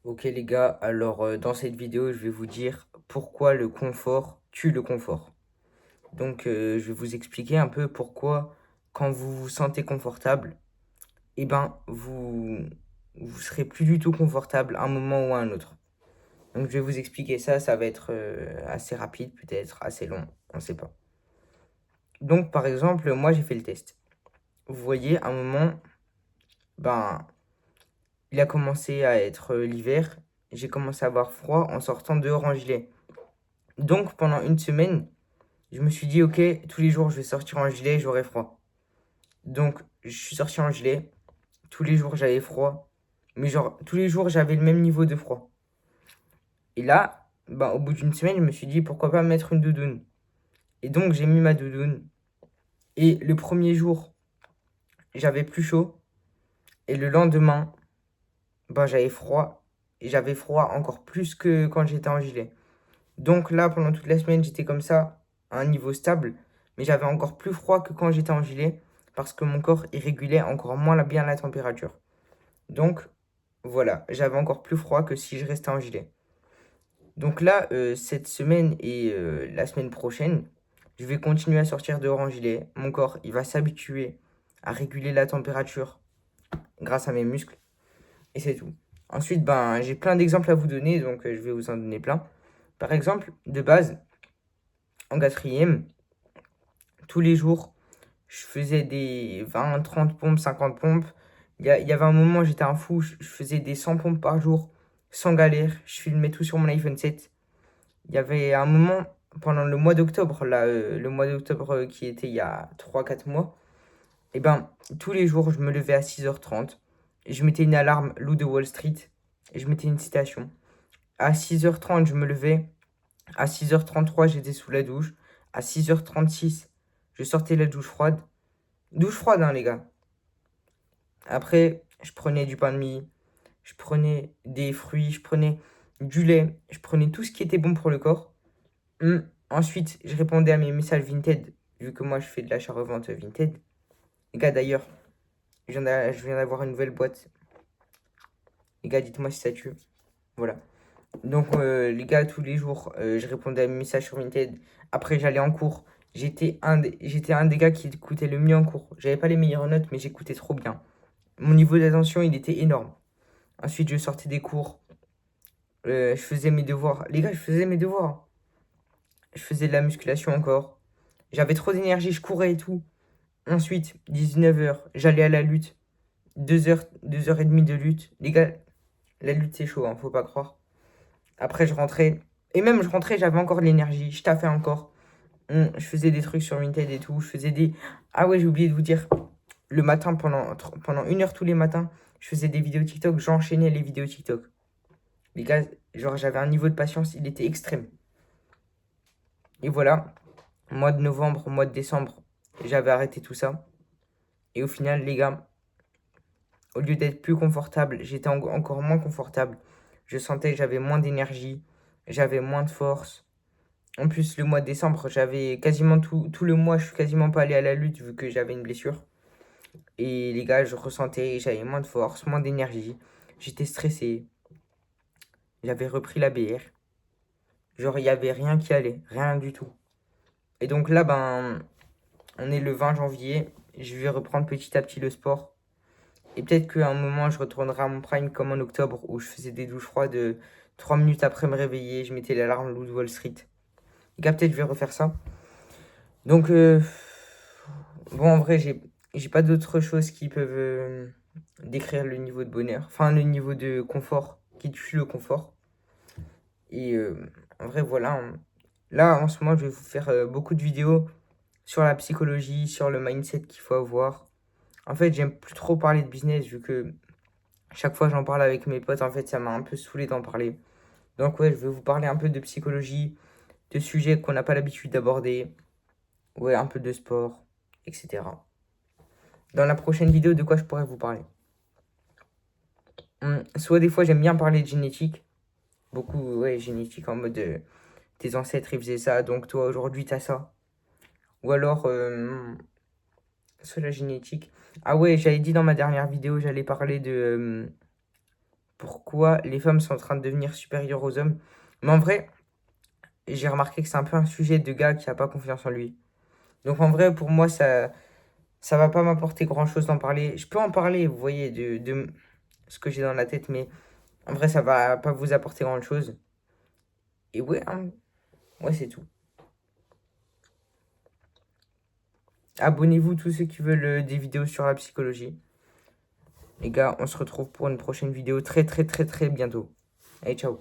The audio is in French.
Ok les gars, alors dans cette vidéo, je vais vous dire pourquoi le confort tue le confort. Donc je vais vous expliquer un peu pourquoi quand vous vous sentez confortable, eh ben vous serez plus du tout confortable à un moment ou à un autre. Donc je vais vous expliquer ça, ça va être assez rapide, peut-être assez long, on ne sait pas. Donc par exemple, moi j'ai fait le test. Vous voyez, à un moment, ben il a commencé à être l'hiver, j'ai commencé à avoir froid en sortant dehors en gilet. Donc pendant une semaine, je me suis dit, ok, tous les jours je vais sortir en gilet, j'aurai froid. Donc je suis sorti en gilet, tous les jours j'avais froid, mais genre tous les jours j'avais le même niveau de froid. Et là, bah, au bout d'une semaine, je me suis dit, pourquoi pas mettre une doudoune. Et donc j'ai mis ma doudoune. Et le premier jour, j'avais plus chaud. Et le lendemain, bah, j'avais froid. Et j'avais froid encore plus que quand j'étais en gilet. Donc là, pendant toute la semaine, j'étais comme ça, à un niveau stable, mais j'avais encore plus froid que quand j'étais en gilet, parce que mon corps il régulait encore moins bien la température. Donc voilà, j'avais encore plus froid que si je restais en gilet. Donc là, cette semaine et la semaine prochaine, je vais continuer à sortir dehors en gilet. Mon corps, il va s'habituer à réguler la température grâce à mes muscles, et c'est tout. Ensuite, ben, j'ai plein d'exemples à vous donner, donc je vais vous en donner plein. Par exemple, de base, en quatrième, tous les jours, je faisais des 20, 30 pompes, 50 pompes. Il y avait un moment, j'étais un fou, je faisais des 100 pompes par jour, sans galère. Je filmais tout sur mon iPhone 7. Il y avait un moment, pendant le mois d'octobre, là, le mois d'octobre qui était il y a 3, 4 mois, et ben, tous les jours, je me levais à 6h30. Et je mettais une alarme, Loup de Wall Street, et je mettais une citation. À 6h30, je me levais. À 6h33, j'étais sous la douche. À 6h36, je sortais la douche froide. Douche froide, hein, les gars. Après, je prenais du pain de mie, je prenais des fruits, je prenais du lait, je prenais tout ce qui était bon pour le corps. Ensuite, je répondais à mes messages Vinted, vu que moi je fais de l'achat-revente Vinted. Les gars, d'ailleurs, je viens d'avoir une nouvelle boîte. Les gars, dites-moi si ça tue. Voilà. Donc, les gars, tous les jours, je répondais à mes messages sur Vinted. Après, j'allais en cours. J'étais un des gars qui écoutait le mieux en cours. J'avais pas les meilleures notes, mais j'écoutais trop bien. Mon niveau d'attention, il était énorme. Ensuite, je sortais des cours. Je faisais mes devoirs. Les gars, je faisais mes devoirs. Je faisais de la musculation encore. J'avais trop d'énergie, je courais et tout. Ensuite, 19h, j'allais à la lutte. 2 heures, 2 heures et demie de lutte. Les gars, la lutte, c'est chaud, hein, faut pas croire. Après, je rentrais. Et même, je rentrais, j'avais encore de l'énergie. Je taffais encore. Je faisais des trucs sur Vinted et tout. Je faisais des. Ah ouais, j'ai oublié de vous dire. Le matin, pendant 1 heure tous les matins, je faisais des vidéos TikTok. J'enchaînais les vidéos TikTok. Les gars, genre, j'avais un niveau de patience, il était extrême. Et voilà, mois de novembre, mois de décembre, j'avais arrêté tout ça. Et au final, les gars, au lieu d'être plus confortable, j'étais encore moins confortable. Je sentais que j'avais moins d'énergie, j'avais moins de force. En plus, le mois de décembre, j'avais quasiment tout le mois, je suis quasiment pas allé à la lutte vu que j'avais une blessure. Et les gars, je ressentais, j'avais moins de force, moins d'énergie. J'étais stressé. J'avais repris la BR. Genre, il n'y avait rien qui allait, rien du tout. Et donc là, ben, on est le 20 janvier. Je vais reprendre petit à petit le sport. Et peut-être qu'à un moment, je retournerai à mon prime comme en octobre où je faisais des douches froides 3 minutes après me réveiller. Je mettais l'alarme Loup de Wall Street. Les gars, peut-être je vais refaire ça. Donc, bon, en vrai, j'ai pas d'autres choses qui peuvent décrire le niveau de bonheur. Enfin, le niveau de confort qui tue le confort. Et en vrai, voilà, hein. Là, en ce moment, je vais vous faire beaucoup de vidéos sur la psychologie, sur le mindset qu'il faut avoir. En fait, j'aime plus trop parler de business vu que chaque fois j'en parle avec mes potes, en fait, ça m'a un peu saoulé d'en parler. Donc ouais, je vais vous parler un peu de psychologie, de sujets qu'on n'a pas l'habitude d'aborder, ouais, un peu de sport, etc. Dans la prochaine vidéo, de quoi je pourrais vous parler? Soit des fois j'aime bien parler de génétique, beaucoup, ouais, génétique en mode tes ancêtres ils faisaient ça, donc toi aujourd'hui t'as ça. Ou alors, soit la génétique. Ah ouais, j'avais dit dans ma dernière vidéo, j'allais parler de pourquoi les femmes sont en train de devenir supérieures aux hommes. Mais en vrai, j'ai remarqué que c'est un peu un sujet de gars qui a pas confiance en lui. Donc en vrai, pour moi, ça va pas m'apporter grand-chose d'en parler. Je peux en parler, vous voyez, de ce que j'ai dans la tête, mais en vrai, ça va pas vous apporter grand-chose. Et ouais, hein, ouais, c'est tout. Abonnez-vous tous ceux qui veulent des vidéos sur la psychologie. Les gars, on se retrouve pour une prochaine vidéo très très très très bientôt. Allez, ciao.